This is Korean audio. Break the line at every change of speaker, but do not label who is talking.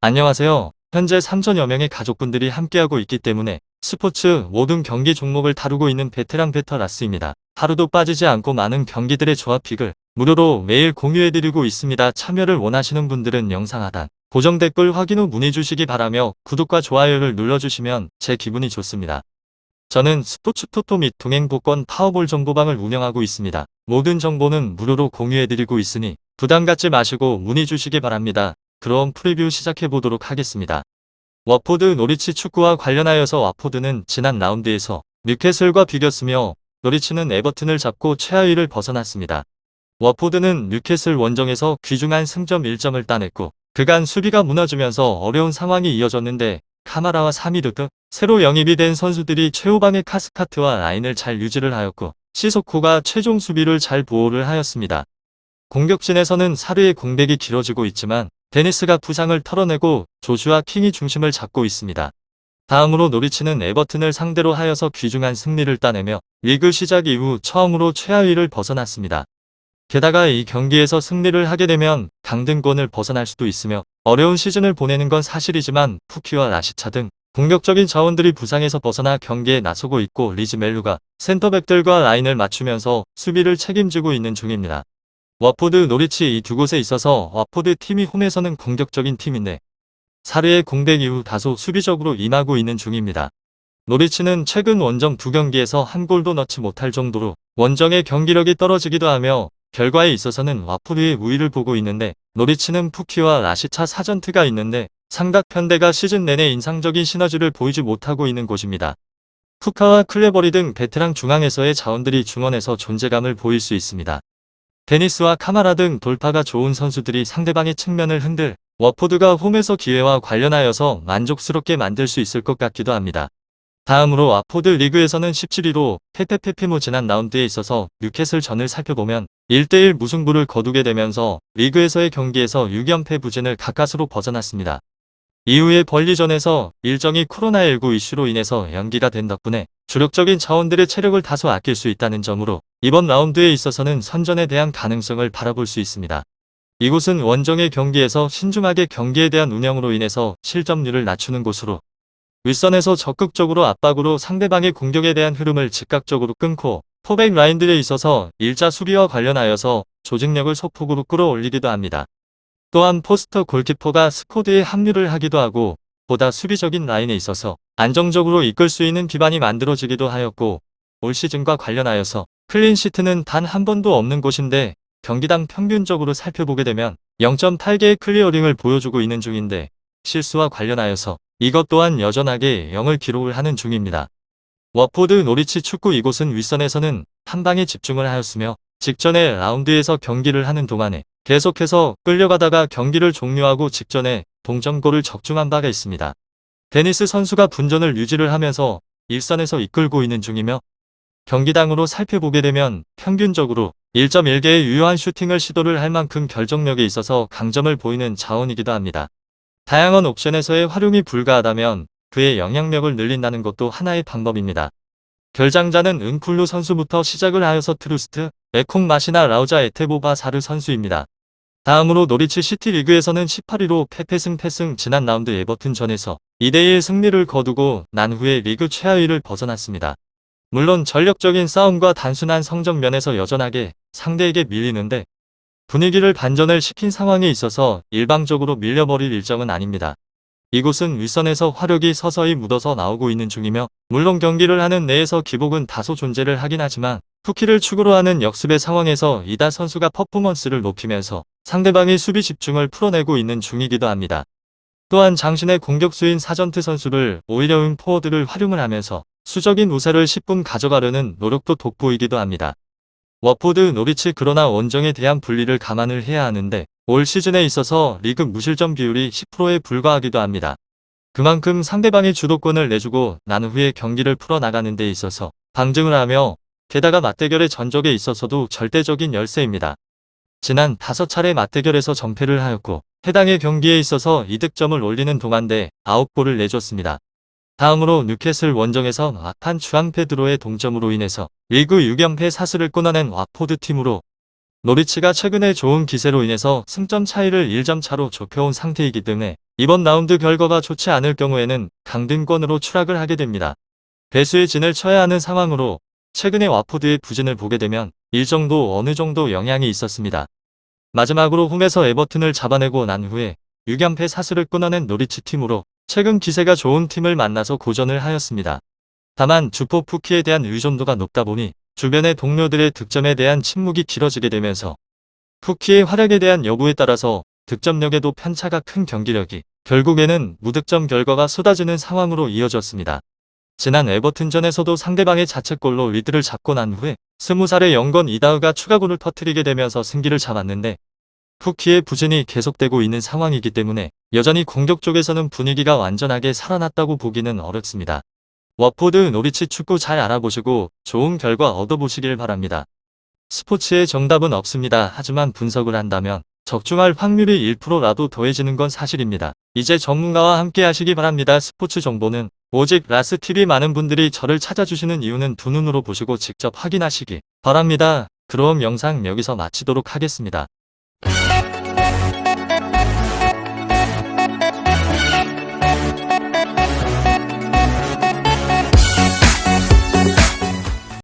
안녕하세요. 현재 3천여 명의 가족분들이 함께하고 있기 때문에 스포츠 모든 경기 종목을 다루고 있는 베테랑 베터라스입니다. 하루도 빠지지 않고 많은 경기들의 조합픽을 무료로 매일 공유해드리고 있습니다. 참여를 원하시는 분들은 영상 하단 고정 댓글 확인 후 문의 주시기 바라며 구독과 좋아요를 눌러주시면 제 기분이 좋습니다. 저는 스포츠 토토 및 동행 복권 파워볼 정보방을 운영하고 있습니다. 모든 정보는 무료로 공유해드리고 있으니 부담 갖지 마시고 문의 주시기 바랍니다. 그럼 프리뷰 시작해보도록 하겠습니다. 워포드 노리치 축구와 관련하여서 와포드는 지난 라운드에서 뉴캐슬과 비겼으며 노리치는 에버튼을 잡고 최하위를 벗어났습니다. 워포드는 뉴캐슬 원정에서 귀중한 승점 1점을 따냈고 그간 수비가 무너지면서 어려운 상황이 이어졌는데 카마라와 사미르 새로 영입이 된 선수들이 최후방의 카스카트와 라인을 잘 유지를 하였고 시소코가 최종 수비를 잘 보호를 하였습니다. 공격진에서는 사르의 공백이 길어지고 있지만 데니스가 부상을 털어내고 조슈아 킹이 중심을 잡고 있습니다. 다음으로 노리치는 에버튼을 상대로 하여서 귀중한 승리를 따내며 리그 시작 이후 처음으로 최하위를 벗어났습니다. 게다가 이 경기에서 승리를 하게 되면 강등권을 벗어날 수도 있으며 어려운 시즌을 보내는 건 사실이지만 푸키와 라시차 등 공격적인 자원들이 부상에서 벗어나 경기에 나서고 있고 리즈 멜루가 센터백들과 라인을 맞추면서 수비를 책임지고 있는 중입니다. 와포드 노리치 이 두 곳에 있어서 와포드 팀이 홈에서는 공격적인 팀인데 사르의 공백 이후 다소 수비적으로 임하고 있는 중입니다. 노리치는 최근 원정 2경기에서 한 골도 넣지 못할 정도로 원정의 경기력이 떨어지기도 하며 결과에 있어서는 와포드의 우위를 보고 있는데 노리치는 푸키와 라시차 사전트가 있는데 삼각편대가 시즌 내내 인상적인 시너지를 보이지 못하고 있는 곳입니다. 푸카와 클레버리 등 베테랑 중앙에서의 자원들이 중원에서 존재감을 보일 수 있습니다. 데니스와 카마라 등 돌파가 좋은 선수들이 상대방의 측면을 흔들 워포드가 홈에서 기회와 관련하여서 만족스럽게 만들 수 있을 것 같기도 합니다. 다음으로 와포드 리그에서는 17위로 페페페페모 지난 라운드에 있어서 뉴캐슬 전을 살펴보면 1대1 무승부를 거두게 되면서 리그에서의 경기에서 6연패 부진을 가까스로 벗어났습니다. 이후에 벌리전에서 일정이 코로나19 이슈로 인해서 연기가 된 덕분에 주력적인 자원들의 체력을 다소 아낄 수 있다는 점으로 이번 라운드에 있어서는 선전에 대한 가능성을 바라볼 수 있습니다. 이곳은 원정의 경기에서 신중하게 경기에 대한 운영으로 인해서 실점률을 낮추는 곳으로 윗선에서 적극적으로 압박으로 상대방의 공격에 대한 흐름을 즉각적으로 끊고 포백 라인들에 있어서 일자 수비와 관련하여서 조직력을 소폭으로 끌어올리기도 합니다. 또한 포스터 골키퍼가 스쿼드에 합류를 하기도 하고 보다 수비적인 라인에 있어서 안정적으로 이끌 수 있는 기반이 만들어지기도 하였고 올 시즌과 관련하여서 클린시트는 단 한 번도 없는 곳인데 경기당 평균적으로 살펴보게 되면 0.8개의 클리어링을 보여주고 있는 중인데 실수와 관련하여서 이것 또한 여전하게 0을 기록을 하는 중입니다. 워포드 노리치 축구 이곳은 윗선에서는 한 방에 집중을 하였으며 직전에 라운드에서 경기를 하는 동안에 계속해서 끌려가다가 경기를 종료하고 직전에 동점골을 적중한 바가 있습니다. 데니스 선수가 분전을 유지를 하면서 일선에서 이끌고 있는 중이며 경기당으로 살펴보게 되면 평균적으로 1.1개의 유효한 슈팅을 시도를 할 만큼 결정력에 있어서 강점을 보이는 자원이기도 합니다. 다양한 옵션에서의 활용이 불가하다면 그의 영향력을 늘린다는 것도 하나의 방법입니다. 결장자는 은쿨루 선수부터 시작을 하여서 트루스트, 에콩 마시나 라우자 에테보바 사르 선수입니다. 다음으로 노리치 시티 리그에서는 18위로 패승 지난 라운드 에버튼전에서 2대1 승리를 거두고 난 후에 리그 최하위를 벗어났습니다. 물론 전력적인 싸움과 단순한 성적 면에서 여전하게 상대에게 밀리는데 분위기를 반전을 시킨 상황에 있어서 일방적으로 밀려버릴 일정은 아닙니다. 이곳은 윗선에서 화력이 서서히 묻어서 나오고 있는 중이며 물론 경기를 하는 내에서 기복은 다소 존재를 하긴 하지만 푸키를 축으로 하는 역습의 상황에서 이다 선수가 퍼포먼스를 높이면서 상대방의 수비 집중을 풀어내고 있는 중이기도 합니다. 또한 장신의 공격수인 사전트 선수를 오히려 포워드를 활용을 하면서 수적인 우세를 10분 가져가려는 노력도 돋보이기도 합니다. 워포드 노리치 그러나 원정에 대한 분리를 감안을 해야 하는데 올 시즌에 있어서 리그 무실점 비율이 10%에 불과하기도 합니다. 그만큼 상대방의 주도권을 내주고 난 후에 경기를 풀어나가는 데 있어서 방증을 하며 게다가 맞대결의 전적에 있어서도 절대적인 열세입니다. 지난 5차례 맞대결에서 전패를 하였고 해당의 경기에 있어서 이득점을 올리는 동안대 9골을 내줬습니다. 다음으로 뉴캐슬 원정에서 악한 주앙 페드로의 동점으로 인해서 리그 6연패 사슬을 끊어낸 와포드 팀으로 노리치가 최근에 좋은 기세로 인해서 승점 차이를 1점 차로 좁혀온 상태이기 때문에 이번 라운드 결과가 좋지 않을 경우에는 강등권으로 추락을 하게 됩니다. 배수의 진을 쳐야 하는 상황으로 최근에 와포드의 부진을 보게 되면 일정도 어느 정도 영향이 있었습니다. 마지막으로 홈에서 에버튼을 잡아내고 난 후에 6연패 사슬을 끊어낸 노리치 팀으로 최근 기세가 좋은 팀을 만나서 고전을 하였습니다. 다만 주포 푸키에 대한 의존도가 높다 보니 주변의 동료들의 득점에 대한 침묵이 길어지게 되면서 푸키의 활약에 대한 여부에 따라서 득점력에도 편차가 큰 경기력이 결국에는 무득점 결과가 쏟아지는 상황으로 이어졌습니다. 지난 에버튼전에서도 상대방의 자책골로 리드를 잡고 난 후에 20살의 영건 이다흐가 추가골을 터뜨리게 되면서 승기를 잡았는데 푸키의 부진이 계속되고 있는 상황이기 때문에 여전히 공격 쪽에서는 분위기가 완전하게 살아났다고 보기는 어렵습니다. 워포드 노리치 축구 잘 알아보시고 좋은 결과 얻어보시길 바랍니다. 스포츠의 정답은 없습니다. 하지만 분석을 한다면 적중할 확률이 1%라도 더해지는 건 사실입니다. 이제 전문가와 함께 하시기 바랍니다. 스포츠 정보는 오직 라스TV. 많은 분들이 저를 찾아주시는 이유는 두 눈으로 보시고 직접 확인하시기 바랍니다. 그럼 영상 여기서 마치도록 하겠습니다.